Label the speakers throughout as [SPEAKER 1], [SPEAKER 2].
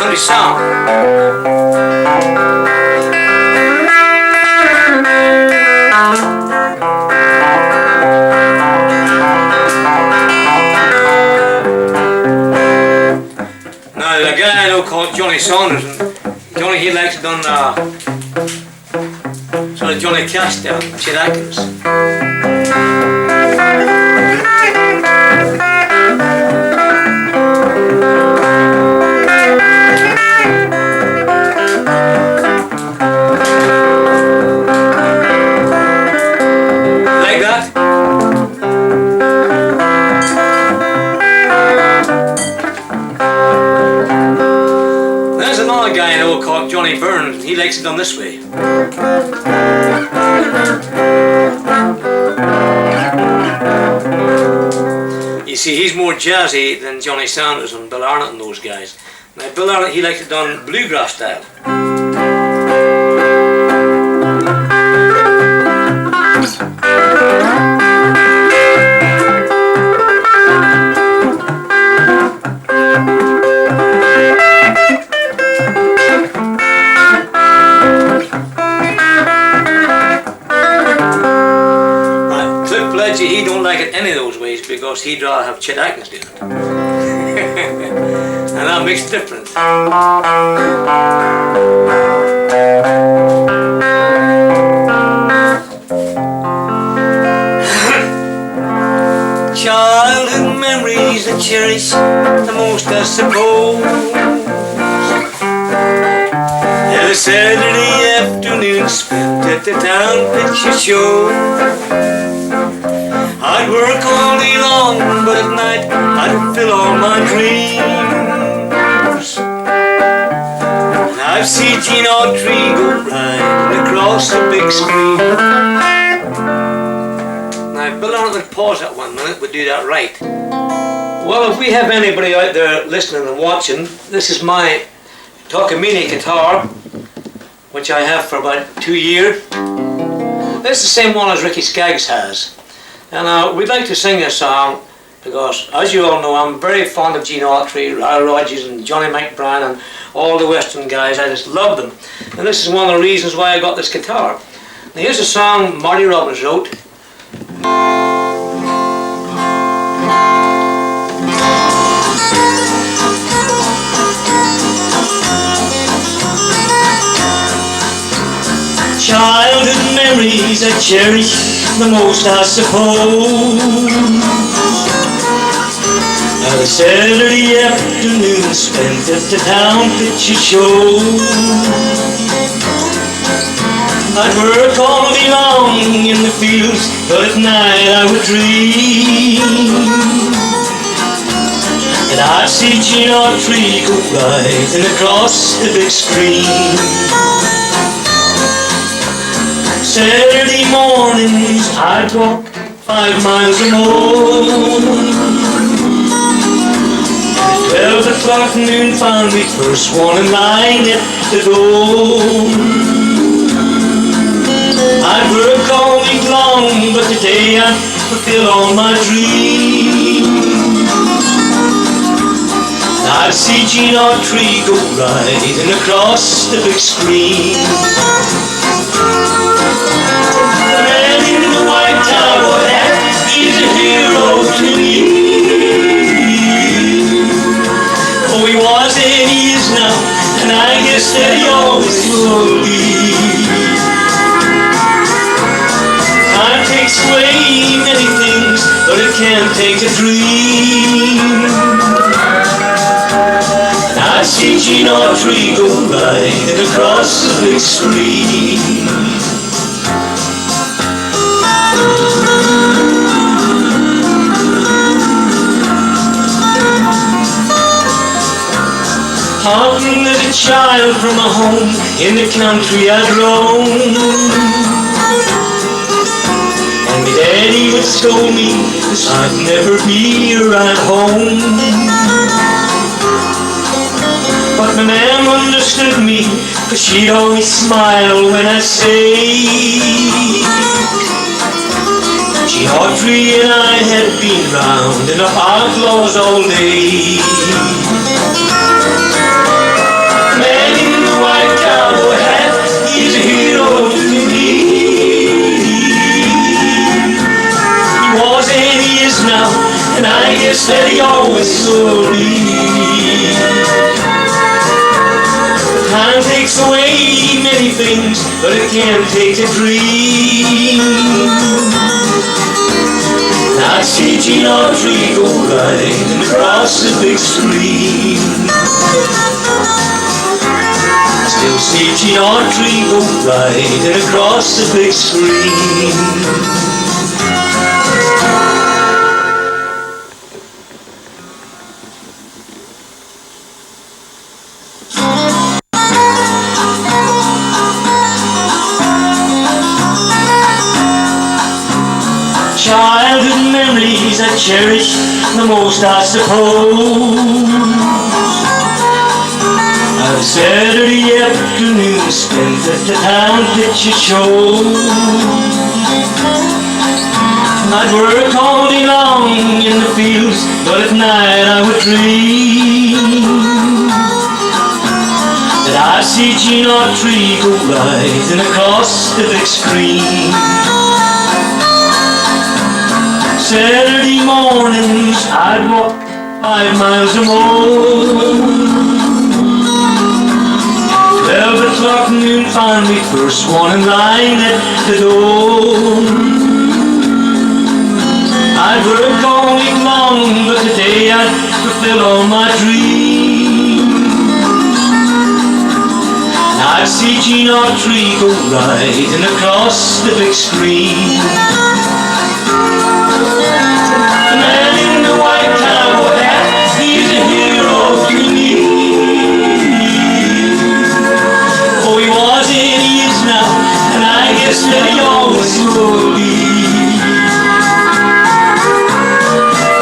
[SPEAKER 1] country song. Now, the guy I know called Johnny Saunders, and Johnny, he likes done sort of Johnny Cash down, Chet Atkins. Like that? There's another guy I know called Johnny Burns, and he likes it done this way. You see, he's more jazzy than Johnny Sanders and Bill Arnett and those guys. Now, Bill Arnett, he likes it done bluegrass style. He don't like it any of those ways because he'd rather have Chet Atkins do it. And that makes a difference. Childhood memories I cherish the most, I suppose. And a Saturday afternoon spent at the town picture show. I'd work all day long, but at night I'd fulfill all my dreams. And I've seen Gene Autry go riding across the big screen. Now, Bill Arnett would pause that 1 minute, we'd do that right. Well, if we have anybody out there listening and watching, this is my Takamine guitar, which I have for about 2 years. This is the same one as Ricky Skaggs has. And we'd like to sing this song because, as you all know, I'm very fond of Gene Autry, Ry Rogers and Johnny McBride and all the Western guys. I just love them. And this is one of the reasons why I got this guitar. Now, here's a song Marty Robbins wrote. Childhood memories I cherish the most, I suppose. A Saturday afternoon spent at the town picture show. I'd work all day long in the fields, but at night I would dream. And I'd see Gene Autry go riding across the big screen. Saturday mornings I'd walk 5 miles or more. At 12 o'clock noon found me first one in line at the door. I'd work all week long, but today I'd fulfill all my dreams. I'd see Gene Autry go riding across the big screen. The man in the white cowboy hat, he's a hero to me. Oh, he was and he is now, and I guess that he always will be. Time takes away many things, but it can't take a dream. And I see Gene Autry go riding across the big screen. Often as a child from a home in the country I'd roam, and my daddy would scold me 'cause I'd never be around home. But my mom understood me 'cause she'd always smile when I say Gene Autry and I had been round enough outlaws all day. guess that he always will be. Time takes away many things, but it can't take a dream. I see Gene Autry go riding across the big screen. I still see Gene Autry go riding across the big screen. Childhood memories I cherish the most, I suppose. A Saturday afternoon spent at the town picture show. I'd work all day long in the fields, but at night I would dream that I see Gene Autry go riding across the big screen. Saturday mornings I'd walk 5 miles or more. 12 o'clock noon found me first one in line at the door. I'd work all week long, but today I'd fulfill all my dreams. I'd see Gene Autry go riding across the big screen. The man in the white cowboy hat, he's a hero to me. Oh, he was and he is now, and I guess that he always will be.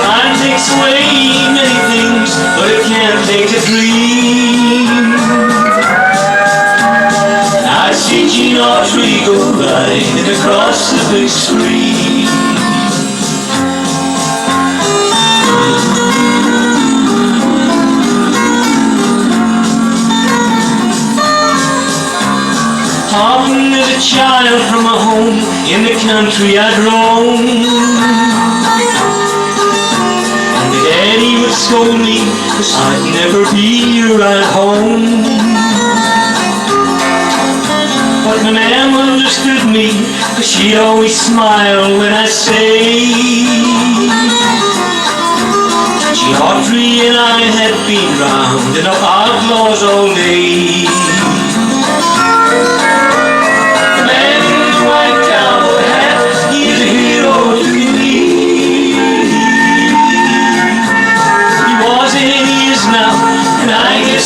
[SPEAKER 1] Time takes away many things, but it can't take a dream. I see Gene Autry go riding across the big screen. Often as a child from a home in the country I'd roam, and the daddy would scold me 'cause I'd never be right home. But my mama understood me 'cause she'd always smile when I say Gene Autry and I had been rounding up outlaws all day.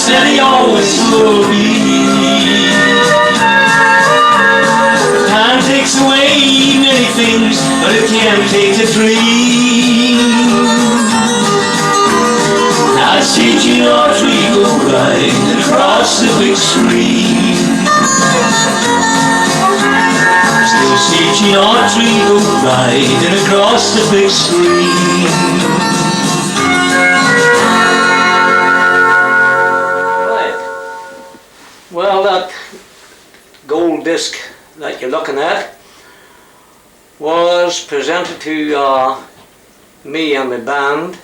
[SPEAKER 1] That he always will be. Time takes away many things, but it can't take a dream. I see Gene Autry go riding across the big screen. Still see Gene Autry go riding across the big screen. Well, that gold disc that you're looking at was presented to me and my band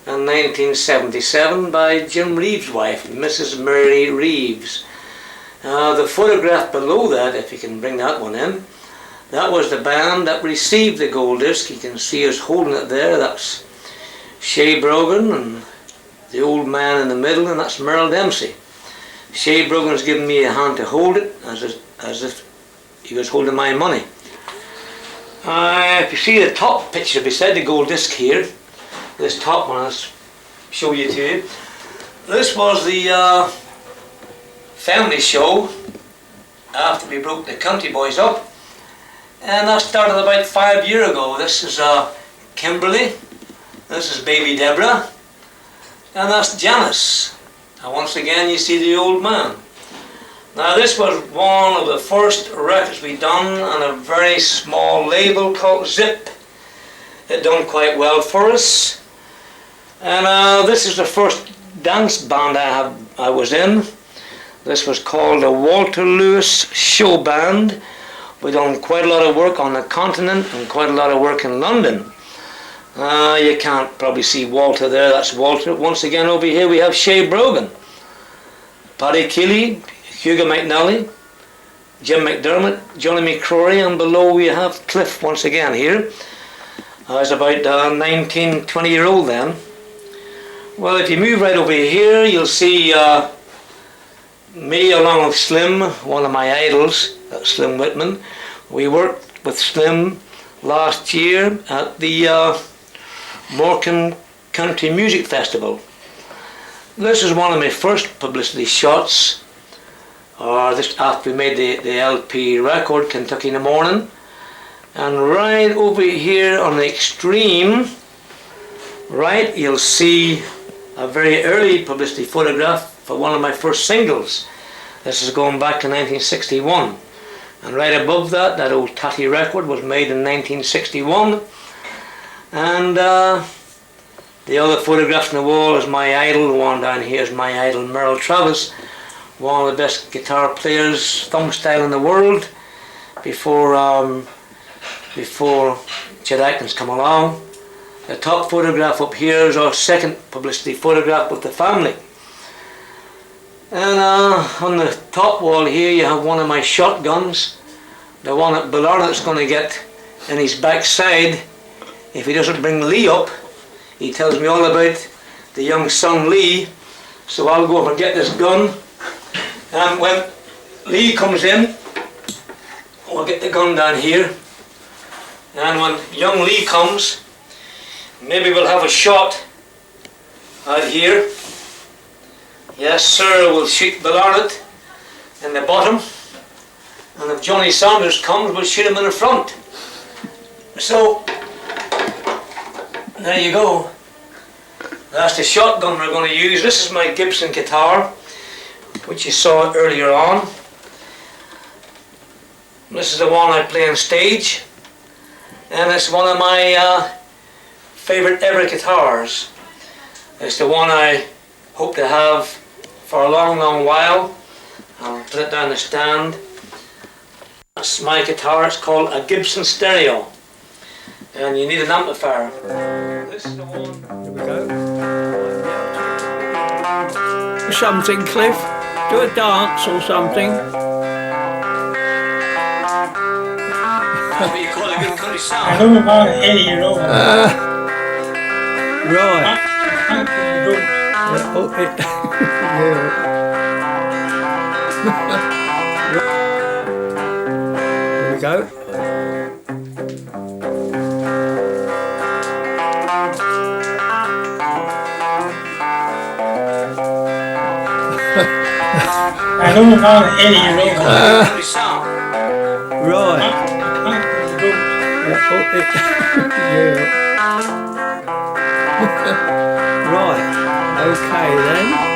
[SPEAKER 1] in 1977 by Jim Reeves' wife, Mrs. Mary Reeves. The photograph below that, if you can bring that one in, that was the band that received the gold disc. You can see us holding it there. That's Shay Brogan and the old man in the middle, and that's Merle Dempsey. Shay Brogan's given me a hand to hold it, as if he was holding my money. If you see the top picture beside the gold disc here, this top one I'll show you to you. This was the family show after we broke the Country Boys up, and that started about 5 years ago. This is Kimberly, this is baby Deborah, and that's Janice. And once again you see the old man. Now this was one of the first records we done on a very small label called Zip. It done quite well for us. And this is the first dance band I was in. This was called the Walter Lewis Show Band. We done quite a lot of work on the continent and quite a lot of work in London. You can't probably see Walter there. That's Walter. Once again over here we have Shay Brogan, Paddy Keeley, Hugo McNally, Jim McDermott, Johnny McCrory, and below we have Cliff once again here. I was about 19, 20-year-old then. Well, if you move right over here, you'll see me along with Slim, one of my idols, Slim Whitman. We worked with Slim last year at the Morecambe Country Music Festival. This is one of my first publicity shots, or this after we made the LP record, Kentucky in the Morning. And right over here on the extreme right, you'll see a very early publicity photograph for one of my first singles. This is going back to 1961. And right above that, that old Tatty record was made in 1961. And the other photograph on the wall is my idol. The one down here is my idol, Merle Travis, one of the best guitar players, thumb style in the world, before Chet Atkins come along. The top photograph up here is our second publicity photograph with the family. And on the top wall here you have one of my shotguns, the one that Bill Arnett's going to get in his backside if he doesn't bring Lee up. He tells me all about the young son Lee, so I'll go over and get this gun, and when Lee comes in, we'll get the gun down here, and when young Lee comes, maybe we'll have a shot out here. Yes sir, we'll shoot Bill Arnett in the bottom, and if Johnny Saunders comes, we'll shoot him in the front. So there you go. That's the shotgun we're going to use. This is my Gibson guitar, which you saw earlier on. This is the one I play on stage, and it's one of my favourite ever guitars. It's the one I hope to have for a long, long while. I'll put it down the stand. That's my guitar. It's called a Gibson Stereo, and you need an amplifier. This is the one. Here we go.
[SPEAKER 2] Something, Cliff. Do a dance or something.
[SPEAKER 1] That's what you call a good country sound.
[SPEAKER 3] I don't know about any, you know.
[SPEAKER 2] Right. Here we go.
[SPEAKER 3] I don't know about any, you know.
[SPEAKER 1] Country sound.
[SPEAKER 2] Right. Right. Okay then.